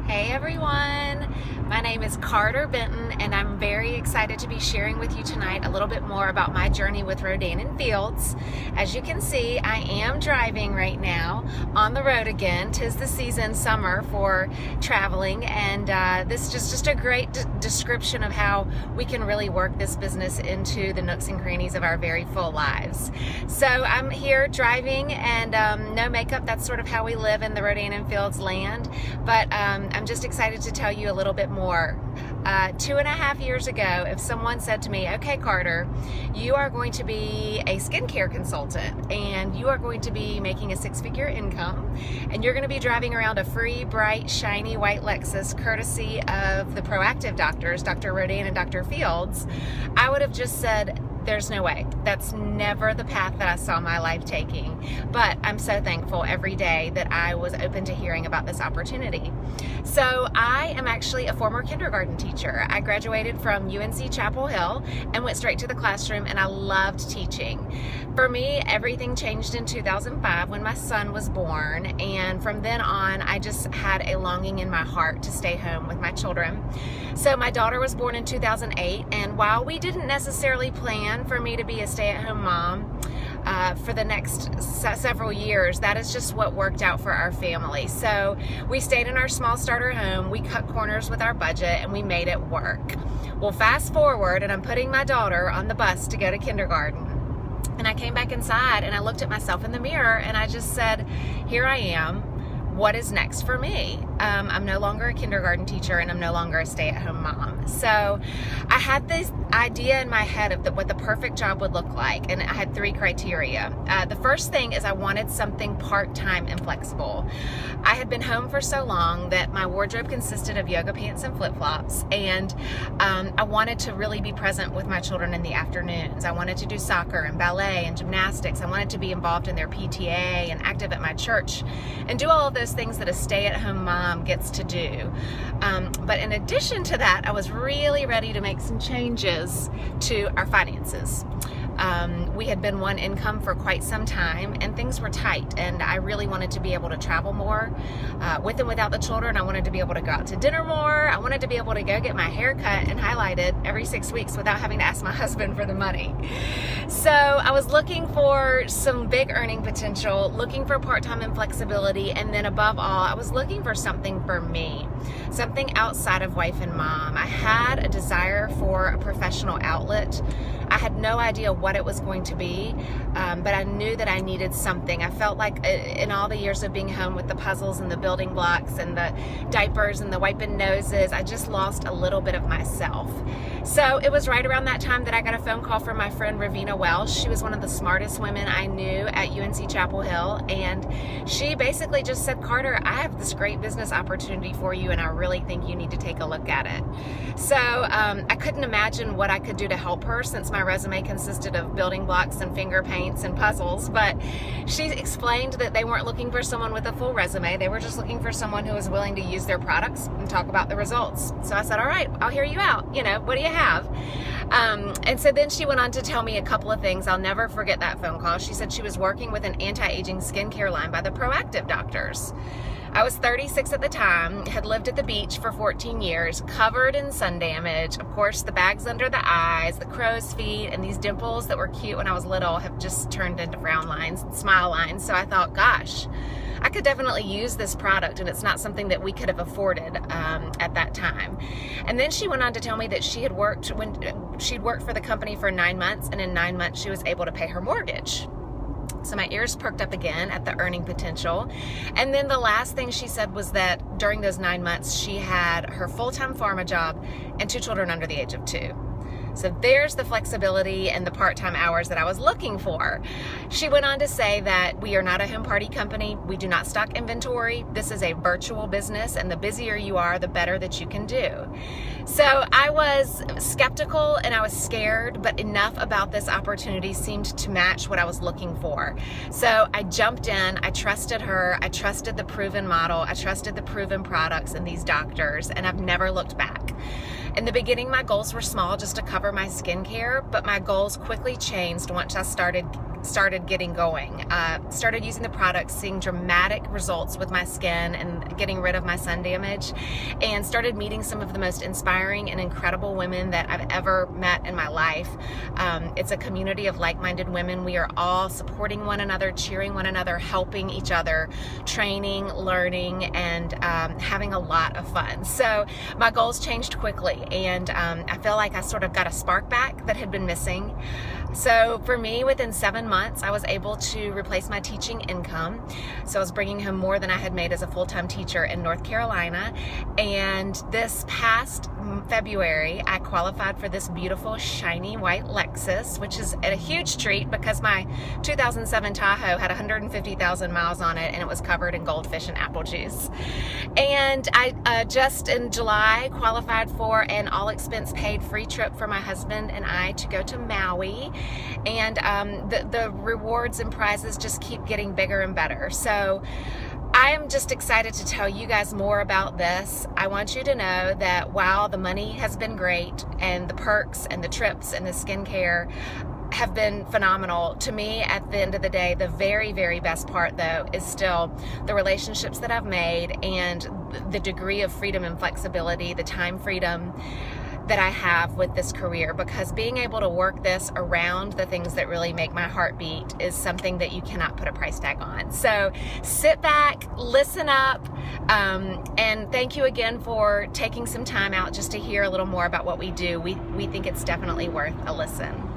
Hey everyone, my name is Carter Benton and I'm very excited to be sharing with you tonight a little bit more about my journey with Rodan and Fields. As you can see, I am driving right now on the road again. 'Tis the season, summer, for traveling, and this is just a great description of how we can really work this business into the nooks and crannies of our very full lives. So I'm here driving and no makeup. That's sort of how we live in the Rodan and Fields land, but I'm just excited to tell you a little bit more. 2.5 years ago, if someone said to me, okay Carter, you are going to be a skincare consultant and you are going to be making a 6-figure income and you're going to be driving around a free, bright, shiny white Lexus courtesy of the proactive doctors, Dr. Rodan and Dr. Fields, I would have just said, there's no way. That's never the path that I saw my life taking. But I'm so thankful every day that I was open to hearing about this opportunity. So I am actually a former kindergarten teacher. I graduated from UNC Chapel Hill and went straight to the classroom, and I loved teaching. For me, everything changed in 2005 when my son was born, and from then on I just had a longing in my heart to stay home with my children. So my daughter was born in 2008, and while we didn't necessarily plan for me to be a stay-at-home mom for the next several years, that is just what worked out for our family. So we stayed in our small starter home, we cut corners with our budget, and we made it work. Well, fast forward, and I'm putting my daughter on the bus to go to kindergarten. And I came back inside and I looked at myself in the mirror and I just said, here I am. What is next for me? I'm no longer a kindergarten teacher and I'm no longer a stay-at-home mom. So I had this idea in my head of what the perfect job would look like, and I had 3 criteria. The first thing is I wanted something part-time and flexible. I had been home for so long that my wardrobe consisted of yoga pants and flip-flops, and I wanted to really be present with my children in the afternoons. I wanted to do soccer and ballet and gymnastics. I wanted to be involved in their PTA and active at my church and do all of those things that a stay-at-home mom gets to do. But in addition to that, I was really ready to make some changes to our finances. We had been one income for quite some time and things were tight, and I really wanted to be able to travel more with and without the children. I wanted to be able to go out to dinner more. I wanted to be able to go get my hair cut and highlighted every 6 weeks without having to ask my husband for the money. So I was looking for some big earning potential, looking for part-time and flexibility, and then above all, I was looking for something for me, something outside of wife and mom. I had a desire for a professional outlet. I had no idea what it was going to be, but I knew that I needed something. I felt like in all the years of being home with the puzzles and the building blocks and the diapers and the wiping noses, I just lost a little bit of myself. So it was right around that time that I got a phone call from my friend Ravina Welsh. She was one of the smartest women I knew at UNC Chapel Hill, and she basically just said, Carter, I have this great business opportunity for you and I really think you need to take a look at it. So I couldn't imagine what I could do to help her, since my resume consisted of building blocks and finger paints and puzzles, but she explained that they weren't looking for someone with a full resume. They were just looking for someone who was willing to use their products and talk about the results. So I said, all right, I'll hear you out. You know, what do you have? And so then she went on to tell me a couple of things. I'll never forget that phone call. She said she was working with an anti-aging skincare line by the proactive doctors. I was 36 at the time, had lived at the beach for 14 years, covered in sun damage. Of course, the bags under the eyes, the crow's feet, and these dimples that were cute when I was little have just turned into frown lines and smile lines. So I thought, gosh, I could definitely use this product, and it's not something that we could have afforded at that time. And then she went on to tell me that she'd worked for the company for 9 months, and in 9 months she was able to pay her mortgage. So my ears perked up again at the earning potential. And then the last thing she said was that during those 9 months, she had her full-time pharma job and 2 children under the age of 2. So there's the flexibility and the part-time hours that I was looking for. She went on to say that we are not a home party company. We do not stock inventory. This is a virtual business, and the busier you are, the better that you can do. So I was skeptical and I was scared, but enough about this opportunity seemed to match what I was looking for. So I jumped in, I trusted her, I trusted the proven model, I trusted the proven products and these doctors, and I've never looked back. In the beginning, my goals were small, just to cover my skincare, but my goals quickly changed once I started started getting going. Started using the products, seeing dramatic results with my skin and getting rid of my sun damage, and started meeting some of the most inspiring and incredible women that I've ever met in my life. It's a community of like-minded women. We are all supporting one another, cheering one another, helping each other, training, learning, and having a lot of fun. So my goals changed quickly, and I feel like I sort of got a spark back that had been missing. So for me, within 7 months, I was able to replace my teaching income. So I was bringing home more than I had made as a full-time teacher in North Carolina. And this past February, I qualified for this beautiful shiny white Lexus, which is a huge treat because my 2007 Tahoe had 150,000 miles on it and it was covered in goldfish and apple juice. And I just in July qualified for an all-expense paid free trip for my husband and I to go to Maui. And the rewards and prizes just keep getting bigger and better. So I'm just excited to tell you guys more about this. I want you to know that while the money has been great and the perks and the trips and the skincare have been phenomenal, to me at the end of the day, the very, very best part though is still the relationships that I've made and the degree of freedom and flexibility, the time freedom that I have with this career, because being able to work this around the things that really make my heart beat is something that you cannot put a price tag on. So sit back, listen up, and thank you again for taking some time out just to hear a little more about what we do. We think it's definitely worth a listen.